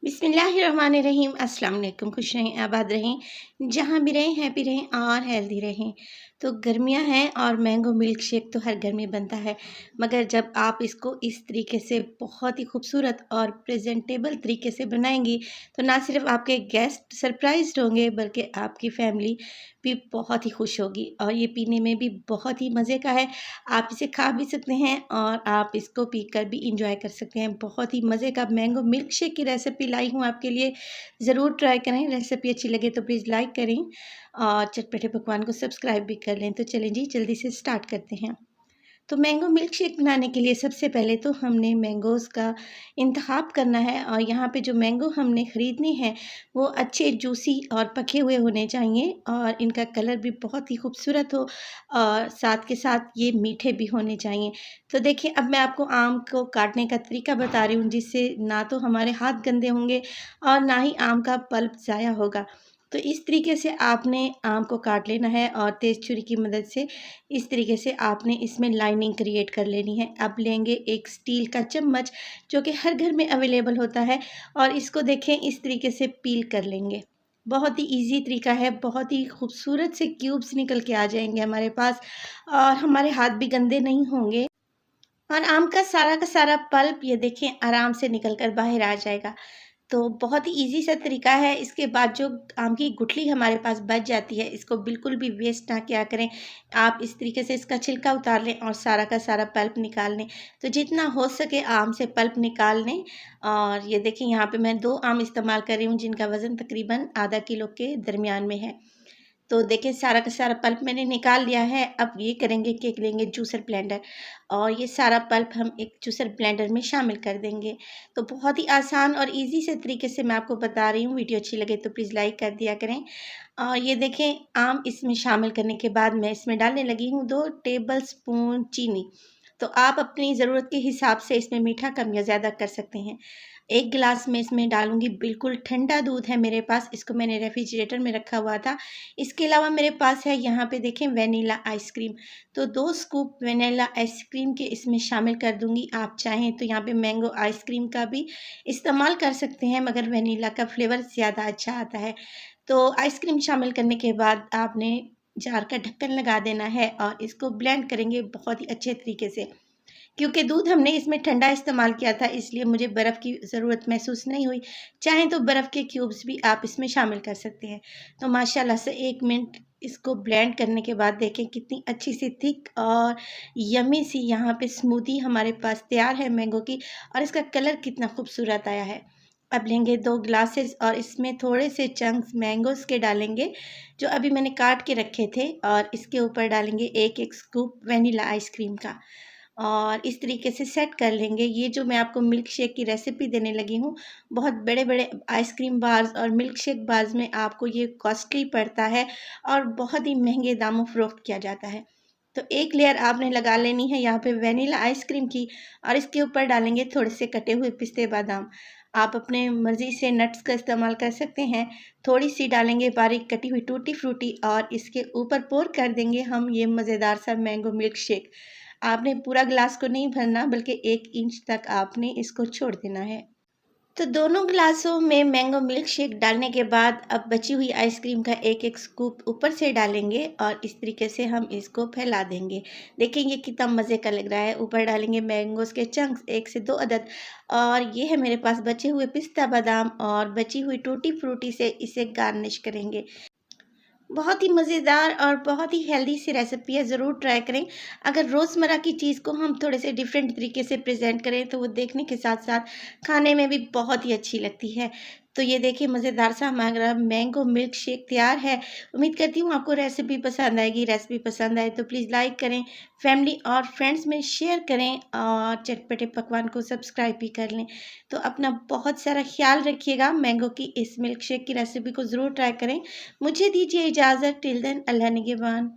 बिस्मिल्लाहिर्रहमानिर्रहीम। अस्सलाम वालेकुम। खुश रहें, आबाद रहें, जहाँ भी रहें हैप्पी रहें और हेल्दी रहें। तो गर्मियाँ हैं और मैंगो मिल्क शेक तो हर घर में बनता है, मगर जब आप इसको इस तरीके से बहुत ही खूबसूरत और प्रेजेंटेबल तरीके से बनाएंगी तो ना सिर्फ आपके गेस्ट सरप्राइज्ड होंगे बल्कि आपकी फैमिली भी बहुत ही खुश होगी। और ये पीने में भी बहुत ही मज़े का है। आप इसे खा भी सकते हैं और आप इसको पीकर भी इंजॉय कर सकते हैं। बहुत ही मज़े का मैंगो मिल्क शेक की रेसिपी लाई हूँ आपके लिए, ज़रूर ट्राई करें। रेसिपी अच्छी लगे तो प्लीज़ लाइक करें और चटपटे पकवान को सब्सक्राइब भी कर लें। तो चलें जी, जल्दी से स्टार्ट करते हैं। तो मैंगो मिल्क शेक बनाने के लिए सबसे पहले तो हमने मैंगोज़ का इंतखाब करना है और यहाँ पे जो मैंगो हमने ख़रीदने हैं वो अच्छे जूसी और पके हुए होने चाहिए और इनका कलर भी बहुत ही खूबसूरत हो और साथ के साथ ये मीठे भी होने चाहिए। तो देखिए, अब मैं आपको आम को काटने का तरीका बता रही हूँ, जिससे ना तो हमारे हाथ गंदे होंगे और ना ही आम का पल्प ज़ाया होगा। तो इस तरीके से आपने आम को काट लेना है और तेज़ छुरी की मदद से इस तरीके से आपने इसमें लाइनिंग क्रिएट कर लेनी है। अब लेंगे एक स्टील का चम्मच, जो कि हर घर में अवेलेबल होता है, और इसको देखें इस तरीके से पील कर लेंगे। बहुत ही इजी तरीका है, बहुत ही खूबसूरत से क्यूब्स निकल के आ जाएंगे हमारे पास और हमारे हाथ भी गंदे नहीं होंगे और आम का सारा पल्प ये देखें आराम से निकल कर बाहर आ जाएगा। तो बहुत ही ईज़ी सा तरीका है। इसके बाद जो आम की गुठली हमारे पास बच जाती है, इसको बिल्कुल भी वेस्ट ना किया करें। आप इस तरीके से इसका छिलका उतार लें और सारा का सारा पल्प निकाल लें। तो जितना हो सके आम से पल्प निकाल लें। और ये देखिए, यहाँ पे मैं 2 आम इस्तेमाल कर रही हूँ जिनका वज़न तकरीबन आधा किलो के दरमियान में है। तो देखिए, सारा का सारा पल्प मैंने निकाल लिया है। अब ये करेंगे कि लेंगे जूसर ब्लेंडर और ये सारा पल्प हम एक जूसर ब्लेंडर में शामिल कर देंगे। तो बहुत ही आसान और इजी से तरीके से मैं आपको बता रही हूँ। वीडियो अच्छी लगे तो प्लीज़ लाइक कर दिया करें। और ये देखें, आम इसमें शामिल करने के बाद मैं इसमें डालने लगी हूँ 2 टेबल स्पून चीनी। तो आप अपनी ज़रूरत के हिसाब से इसमें मीठा कम या ज़्यादा कर सकते हैं। 1 गिलास में इसमें डालूँगी बिल्कुल ठंडा दूध है मेरे पास, इसको मैंने रेफ्रिजरेटर में रखा हुआ था। इसके अलावा मेरे पास है यहाँ पे देखें वेनिला आइसक्रीम। तो 2 स्कूप वेनिला आइसक्रीम के इसमें शामिल कर दूँगी। आप चाहें तो यहाँ पे मैंगो आइसक्रीम का भी इस्तेमाल कर सकते हैं, मगर वेनिला का फ्लेवर ज़्यादा अच्छा आता है। तो आइसक्रीम शामिल करने के बाद आपने जार का ढक्कन लगा देना है और इसको ब्लेंड करेंगे बहुत ही अच्छे तरीके से। क्योंकि दूध हमने इसमें ठंडा इस्तेमाल किया था, इसलिए मुझे बर्फ़ की ज़रूरत महसूस नहीं हुई। चाहें तो बर्फ़ के क्यूब्स भी आप इसमें शामिल कर सकते हैं। तो माशाल्लाह से 1 मिनट इसको ब्लेंड करने के बाद देखें कितनी अच्छी सी थिक और यम्मी सी यहाँ पे स्मूदी हमारे पास तैयार है मैंगो की, और इसका कलर कितना खूबसूरत आया है। अब लेंगे 2 ग्लासेस और इसमें थोड़े से चंक्स मैंगोज़ के डालेंगे, जो अभी मैंने काट के रखे थे, और इसके ऊपर डालेंगे 1-1 स्कूप वेनिला आइसक्रीम का। और इस तरीके से सेट कर लेंगे। ये जो मैं आपको मिल्क शेक की रेसिपी देने लगी हूँ, बहुत बड़े-बड़े आइसक्रीम बार्स और मिल्क शेक बार्स में आपको ये कॉस्टली पड़ता है और बहुत ही महँगे दामों फ़रोख्त किया जाता है। तो एक लेयर आपने लगा लेनी है यहाँ पे वेनिला आइसक्रीम की, और इसके ऊपर डालेंगे थोड़े से कटे हुए पिस्ते बादाम। आप अपने मर्ज़ी से नट्स का इस्तेमाल कर सकते हैं। थोड़ी-सी डालेंगे बारीक कटी हुई टूटी फ्रूटी और इसके ऊपर पोर कर देंगे हम ये मज़ेदार सा मैंगो मिल्क शेक। आपने पूरा ग्लास को नहीं भरना, बल्कि 1 इंच तक आपने इसको छोड़ देना है। तो दोनों ग्लासों में मैंगो मिल्क शेक डालने के बाद अब बची हुई आइसक्रीम का 1-1 स्कूप ऊपर से डालेंगे और इस तरीके से हम इसको फैला देंगे। देखिए ये कितना मज़े का लग रहा है। ऊपर डालेंगे मैंगोज़ के चंक्स 1 से 2 अदद, और ये है मेरे पास बचे हुए पिस्ता बादाम, और बची हुई टूटी फ्रूटी से इसे गार्निश करेंगे। बहुत ही मज़ेदार और बहुत ही हेल्दी सी रेसिपी है, ज़रूर ट्राई करें। अगर रोज़मर्रा की चीज़ को हम थोड़े से डिफरेंट तरीके से प्रेज़ेंट करें तो वो देखने के साथ-साथ खाने में भी बहुत ही अच्छी लगती है। तो ये देखिए, मज़ेदार सा हमारा मैंगो मिल्क शेक तैयार है। उम्मीद करती हूँ आपको रेसिपी पसंद आएगी। रेसिपी पसंद आए तो प्लीज़ लाइक करें, फैमिली और फ्रेंड्स में शेयर करें और चटपटे पकवान को सब्सक्राइब भी कर लें। तो अपना बहुत सारा ख़्याल रखिएगा। मैंगो की इस मिल्क शेक की रेसिपी को ज़रूर ट्राई करें। मुझे दीजिए इजाज़त। टिल देन, अल्लाह निगहबान।